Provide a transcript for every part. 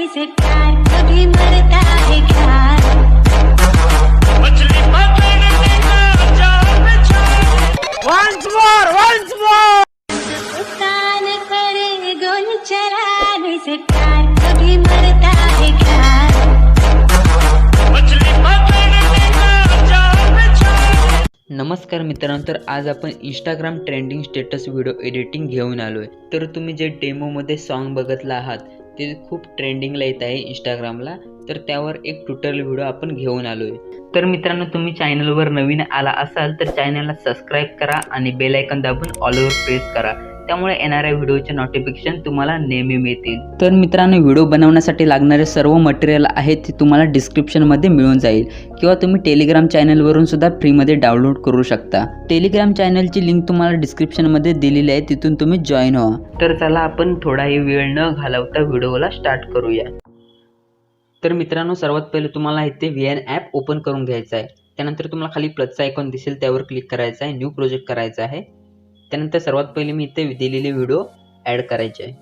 से प्यार कभी मरता है क्या। मछली पकड़ने का जाल बिछा once more कान करे गोली चलाने से प्यार कभी मरता है क्या। मछली पकड़ने का जाल बिछा। नमस्कार मित्रांनो, तर आज आपण Instagram trending status video editing घेऊन आलो आहे। तर तुम्ही जे डेमोमध्ये सॉन्ग बघतला आहात ते खूप ट्रेंडिंगला येत आहे इंस्टाग्रामला, तर त्यावर एक ट्युटोरियल व्हिडिओ आपण घेऊन आलो आहे। तर मित्रांनो, तुम्ही चॅनलवर नवीन आला असाल तर चॅनलला सबस्क्राईब करा आणि बेल आयकॉन दाबून ऑलवर प्रेस करा, त्यामुळे येणाऱ्या व्हिडिओचे नोटिफिकेशन तुम्हाला नेहमी मिळतील। तर मित्रांनो, व्हिडिओ बनवण्यासाठी लागणारे सर्व मटेरियल आहे ते तुम्हाला डिस्क्रिप्शनमध्ये मिळून जाईल किंवा तुम्ही टेलिग्राम चॅनलवरून सुद्धा फ्रीमध्ये डाउनलोड करू शकता। टेलिग्राम चॅनलची लिंक तुम्हाला डिस्क्रिप्शनमध्ये दिलेली आहे, तिथून तुम्ही जॉईन व्हा। तर चला आपण थोडाही वेळ न घालवता व्हिडिओला स्टार्ट करूया। तर मित्रांनो, सर्वात पहिले तुम्हाला इथे VN ॲप ओपन करून घ्यायचं आहे। त्यानंतर तुम्हाला खाली प्लसचा आयकॉन दिसेल त्यावर क्लिक करायचं आहे, न्यू प्रोजेक्ट करायचा आहे। त्यानंतर सर्वात पहिले मी इथे दिलेली व्हिडिओ ॲड करायची आहे।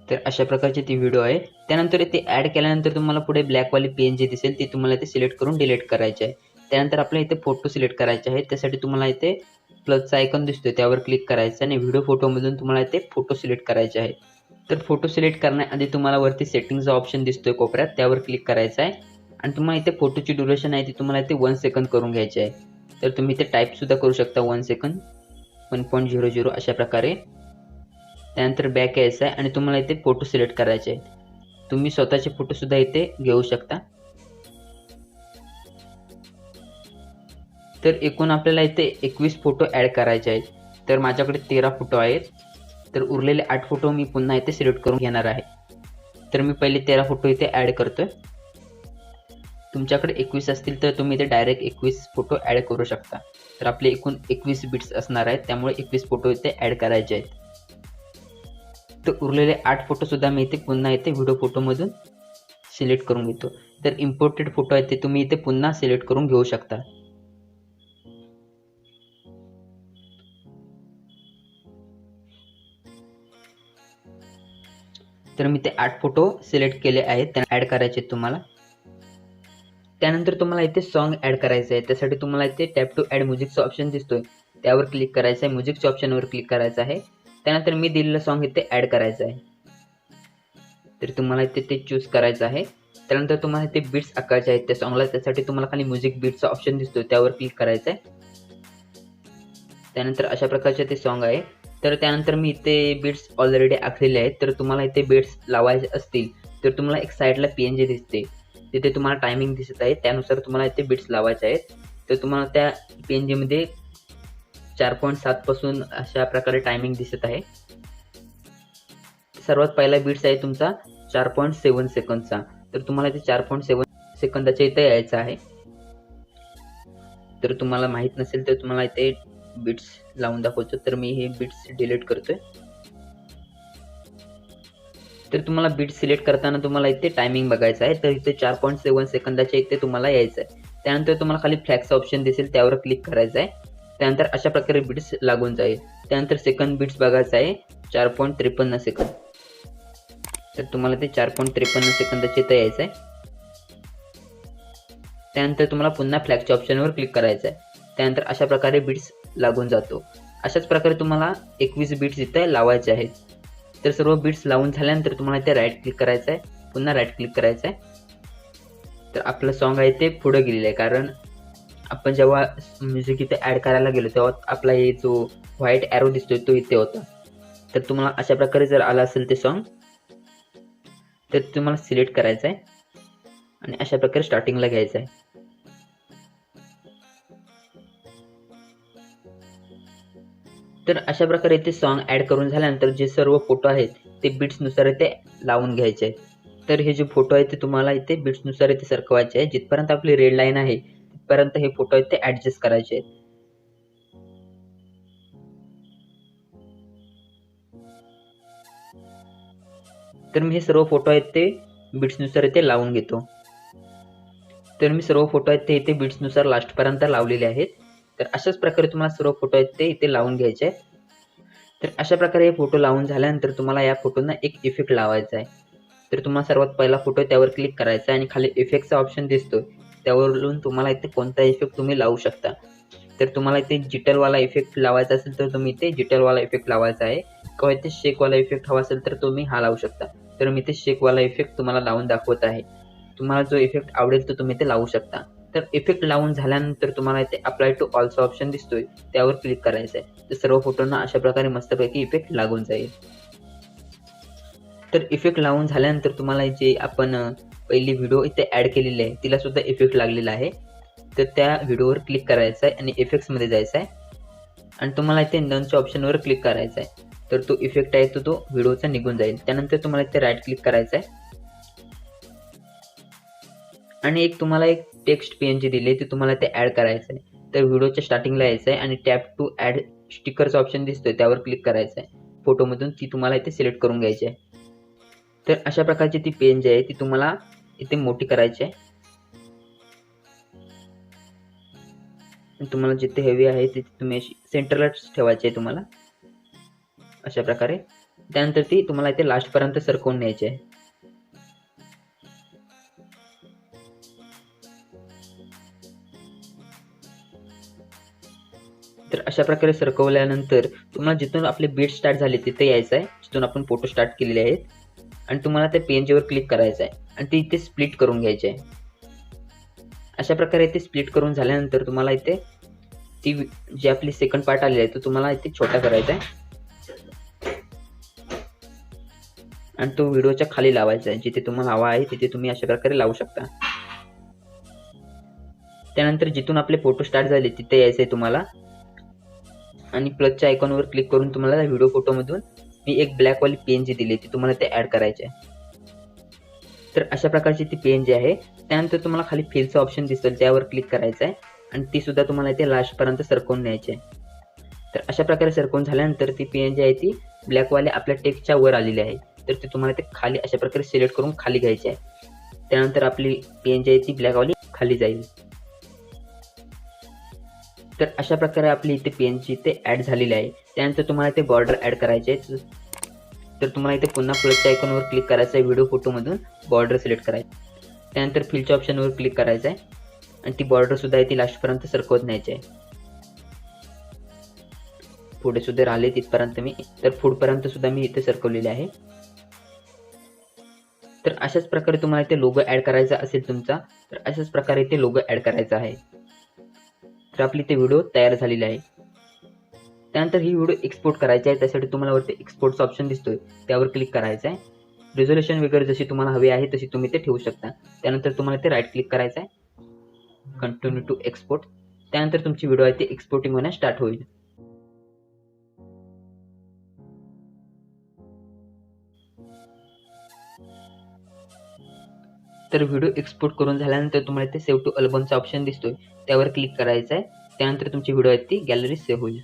तर अशा प्रकारची ती व्हिडिओ आहे। त्यानंतर इथे ॲड केल्यानंतर तुम्हाला पुढे ब्लॅकवाली PNG दिसेल, ती तुम्हाला इथे सिलेक्ट करून डिलीट करायची आहे। त्यानंतर आपल्याला इथे फोटो सिलेक्ट करायचे आहे, त्यासाठी तुम्हाला इथे प्लसचा आयकॉन दिसतोय त्यावर क्लिक करायचं आणि व्हिडिओ फोटोमधून तुम्हाला इथे फोटो सिलेक्ट करायचे आहे। तर फोटो सिलेक्ट करण्याआधी तुम्हाला वरती सेटिंगचा ऑप्शन दिसतोय कोपऱ्यात, त्यावर क्लिक करायचं आहे आणि तुम्हाला इथे फोटोची ड्युरेशन आहे ती तुम्हाला इथे 1 सेकंद करून घ्यायची आहे। तर तुम्ही इथे टाईपसुद्धा करू शकता 1 सेकंद 1.00 अशा प्रकारे। त्यानंतर बॅक यायचं आहे आणि तुम्हाला इथे फोटो सिलेक्ट करायचे आहेत। तुम्ही स्वतःचे फोटोसुद्धा इथे घेऊ शकता। तर एकूण आपल्याला इथे 21 फोटो ॲड करायचे आहेत। तर माझ्याकडे 13 फोटो आहेत, तर उरलेले 8 फोटो मी पुन्हा इथे सिलेक्ट करून घेणार आहे। तर मी पहिले 13 फोटो इथे ॲड करतोय। तुमच्याकडे 21 असतील तर तुम्ही इथे डायरेक्ट 21 फोटो ॲड करू शकता। तर आपले एकूण 21 बिट्स असणार आहेत, त्यामुळे 21 फोटो इथे ॲड करायचे आहेत। तर उरलेले 8 फोटोसुद्धा मी इथे पुन्हा इथे व्हिडिओ फोटोमधून सिलेक्ट करून घेतो। तर इम्पोर्टेड फोटो आहेत ते तुम्ही इथे पुन्हा सिलेक्ट करून घेऊ शकता। तर मी ते 8 फोटो सिलेक्ट केले आहेत, त्यांना ॲड करायचे आहेत तुम्हाला। त्यानंतर तुम्हाला इथे सॉन्ग ॲड करायचं आहे, त्यासाठी तुम्हाला इथे टॅप टू ॲड म्युझिकचा ऑप्शन दिसतोय त्यावर क्लिक करायचं आहे, म्युझिकच्या ऑप्शनवर क्लिक करायचं आहे। त्यानंतर मी दिलेलं सॉन्ग इथे ॲड करायचं आहे, तर तुम्हाला इथे ते चूज करायचं आहे। त्यानंतर तुम्हाला इथे बीट्स आकायचे आहेत त्या सॉन्गला, त्यासाठी तुम्हाला खाली म्युझिक बीटचा ऑप्शन दिसतोय त्यावर क्लिक करायचं आहे। त्यानंतर अशा प्रकारचे ते सॉन्ग आहे। तर त्यानंतर मी इथे बीट्स ऑलरेडी आखलेले आहेत, तर तुम्हाला इथे बीट्स लावायचे असतील तर तुम्हाला एक साईडला PNG दिसते, तिथे तुम्हाला टायमिंग दिसत आहे, त्यानुसार तुम्हाला इथे बीट्स लावायचे आहेत। तर तुम्हाला त्या PNG मध्ये 4.7 पासून अशा प्रकारे टायमिंग दिसत आहे। सर्वात पहिला बीट्स आहे तुमचा 4.7 सेकंदचा, तर तुम्हाला इथे 4.7 सेकंदाच्या इथे यायचं आहे। तर तुम्हाला माहित नसेल तर तुम्हाला इथे बीट्स लावून दाखवतो। तर मी हे बीट्स डिलीट करतोय। तर तुम्हाला बीट सिलेक्ट करताना तुम्हाला इथे टायमिंग बघायचं आहे, तर इथे 4.7 सेकंदाच्या इथे तुम्हाला यायचं आहे। त्यानंतर तुम्हाला खाली फ्लॅगचा ऑप्शन दिसेल त्यावर क्लिक करायचं आहे। त्यानंतर अशा प्रकारे बीट्स लागून जाईल। त्यानंतर सेकंड बीट्स बघायचं आहे 4.53 सेकंद, तर तुम्हाला ते 4.53 सेकंदाच्या इथे यायचं आहे। त्यानंतर तुम्हाला पुन्हा फ्लॅगच्या ऑप्शनवर क्लिक करायचं आहे। त्यानंतर अशा प्रकारे बीट्स लागून जातो। अशाच प्रकारे तुम्हाला 21 बीट्स इथे लावायचे आहेत। तर सर्व बीट्स लावून झाल्यानंतर तुम्हाला इथे राईट क्लिक करायचं आहे, पुन्हा राईट क्लिक करायचं आहे। तर आपलं सॉन्ग आहे ते पुढे गेलेलं आहे, कारण आपण जेव्हा म्युझिक इथे ॲड करायला गेलो तेव्हा आपला हे जो व्हाईट ॲरो दिसतोय तो इथे होता। तर तुम्हाला अशा प्रकारे जर आला असेल ते सॉन्ग तर तुम्हाला सिलेक्ट करायचं आहे आणि अशा प्रकारे स्टार्टिंगला घ्यायचं आहे। तर अशा प्रकारे इथे सॉन्ग ॲड करून झाल्यानंतर जे सर्व फोटो आहेत ते बीट्सनुसार इथे लावून घ्यायचे आहेत। तर हे जे फोटो आहेत ते तुम्हाला इथे बीट्सनुसार इथे सरकवायचे आहे। जिथपर्यंत आपली रेड लाईन आहे तिथपर्यंत हे फोटो इथे ॲडजस्ट करायचे आहेत। तर मी हे सर्व फोटो आहेत ते बीट्सनुसार इथे लावून घेतो। तर मी सर्व फोटो आहेत ते इथे बीट्सनुसार लास्टपर्यंत लावलेले आहेत। तर अशाच प्रकारे तुम्हाला सर्व फोटो आहेत ते इथे लावून घ्यायचे आहेत। तर अशा प्रकारे हे फोटो लावून झाल्यानंतर तुम्हाला या फोटोंना एक इफेक्ट लावायचा आहे। तर तुम्हाला सर्वात पहिला फोटो त्यावर क्लिक करायचा आहे आणि खाली इफेक्टचा ऑप्शन दिसतोय त्यावरून तुम्हाला इथे कोणता इफेक्ट तुम्ही लावू शकता. तर तुम्हाला इथे जिटलवाला इफेक्ट लावायचा असेल तर तुम्ही इथे जिटलवाला इफेक्ट लावायचा आहे, किंवा इथे शेकवाला इफेक्ट हवा असेल तर तुम्ही हा लावू शकता. तर मी इथे शेकवाला इफेक्ट तुम्हाला लावून दाखवत आहे. तुम्हाला जो इफेक्ट आवडेल तो तुम्ही इथे लावू शकता. तर इफेक्ट लावून झाल्यानंतर तुम्हाला इथे अप्लाय टू ऑल्सो ऑप्शन दिसतोय त्यावर क्लिक करायचं आहे. तर सर्व फोटोंना अशा प्रकारे मस्तपैकी इफेक्ट लागून जाईल. तर इफेक्ट लावून झाल्यानंतर तुम्हाला जे आपण पहिली व्हिडिओ इथे ॲड केलेली आहे तिला सुद्धा इफेक्ट लागलेला आहे. तर त्या व्हिडिओवर क्लिक करायचं आहे आणि इफेक्ट्समध्ये जायचं आहे आणि तुम्हाला इथे ननच्या ऑप्शनवर क्लिक करायचं आहे. तर तो इफेक्ट आहे तो व्हिडिओचा निघून जाईल. त्यानंतर तुम्हाला इथे राईट क्लिक करायचं आहे आणि तुम्हाला एक टेक्स्ट PNG दिली ते तुम्हाला ते ॲड करायचं आहे. तर व्हिडिओच्या स्टार्टिंगला यायचं आहे आणि टॅप टू ॲड स्टिकरचा ऑप्शन दिसतोय त्यावर क्लिक करायचं आहे. फोटोमधून ती तुम्हाला इथे सिलेक्ट करून घ्यायची आहे. तर अशा प्रकारची ती PNG आहे ती तुम्हाला इथे मोठी करायची आहे. तुम्हाला जिथे हवी आहे तिथे तुम्ही अशी सेंटरलाच ठेवायची आहे तुम्हाला अशा प्रकारे. त्यानंतर ती तुम्हाला इथे लास्टपर्यंत सरकवून न्यायची आहे. तर अशा प्रकारे सरकवल्यानंतर तुम्हाला जिथून आपले बीट स्टार्ट झाले तिथे यायचं आहे, जिथून आपण फोटो स्टार्ट केलेले आहेत आणि तुम्हाला त्या PNGवर क्लिक करायचं आहे आणि ती इथे स्प्लिट करून घ्यायची आहे. अशा प्रकारे इथे स्प्लिट करून झाल्यानंतर तुम्हाला इथे ती जी आपली सेकंड पार्ट आलेली आहे तो तुम्हाला इथे छोटा करायचा आहे आणि तो व्हिडिओच्या खाली लावायचा आहे. जिथे तुम्हाला हवा आहे तिथे तुम्ही अशा प्रकारे लावू शकता. त्यानंतर जिथून आपले फोटो स्टार्ट झाले तिथे यायचं आहे तुम्हाला आणि प्लसच्या आयकॉनवर क्लिक करून तुम्हाला व्हिडिओ फोटोमधून मी एक ब्लॅकवाली PNG दिली ती तुम्हाला ते ॲड करायची आहे. तर अशा प्रकारची ती PNG आहे. त्यानंतर तुम्हाला खाली फिलचं ऑप्शन दिसेल त्यावर क्लिक करायचं आहे आणि ती सुद्धा तुम्हाला इथे लास्टपर्यंत सरकवून न्यायची आहे. तर अशा प्रकारे सरकवून झाल्यानंतर ती PNG आहे ती ब्लॅकवाले आपल्या टेक्स्टच्या वर आलेली आहे. तर ती तुम्हाला ते खाली अशा प्रकारे सिलेक्ट करून खाली घ्यायची आहे. त्यानंतर आपली PNG आहे ती ब्लॅकवाली खाली जाईल. तर अशा प्रकारे आपली इथे PNG इथे ॲड झालेली आहे. त्यानंतर तुम्हाला इथे बॉर्डर ॲड करायचे आहे. तर तुम्हाला इथे पुन्हा प्लसच्या आयकॉनवर क्लिक करायचं आहे, व्हिडिओ फोटोमधून बॉर्डर सिलेक्ट करायची. त्यानंतर फिलच्या ऑप्शनवर क्लिक करायचं आहे आणि ती बॉर्डर सुद्धा ती लास्टपर्यंत सरकवत न्यायची आहे. पुढे सुद्धा राहिले तिथपर्यंत मी तर पुढपर्यंत सुद्धा मी इथे सरकवलेले आहे. तर अशाच प्रकारे तुम्हाला इथे लोगो ॲड करायचा असेल तुमचा तर अशाच प्रकारे इथे लोगो ॲड करायचा आहे. तर आपली इथे व्हिडिओ तयार झालेली आहे. त्यानंतर ही व्हिडिओ एक्सपोर्ट करायची आहे. त्यासाठी तुम्हाला वरती एक्सपोर्टचा ऑप्शन दिसतोय त्यावर क्लिक करायचं आहे. रिझोल्यूशन वगैरे जशी तुम्हाला हवी आहे तशी तुम्ही ते ठेवू शकता. त्यानंतर तुम्हाला इथे राईट क्लिक करायचं आहे, कंटिन्यू टू एक्सपोर्ट. त्यानंतर तुमची व्हिडिओ आहे ती एक्सपोर्टिंग होण्यास स्टार्ट होईल. तर व्हिडिओ एक्सपोर्ट करून झाल्यानंतर तुम्हाला इथे सेव्ह टू अल्बमचा ऑप्शन दिसतोय त्यावर क्लिक करायचं आहे. त्यानंतर तुमची व्हिडिओ आहे ती गॅलरीत सेव्ह होईल.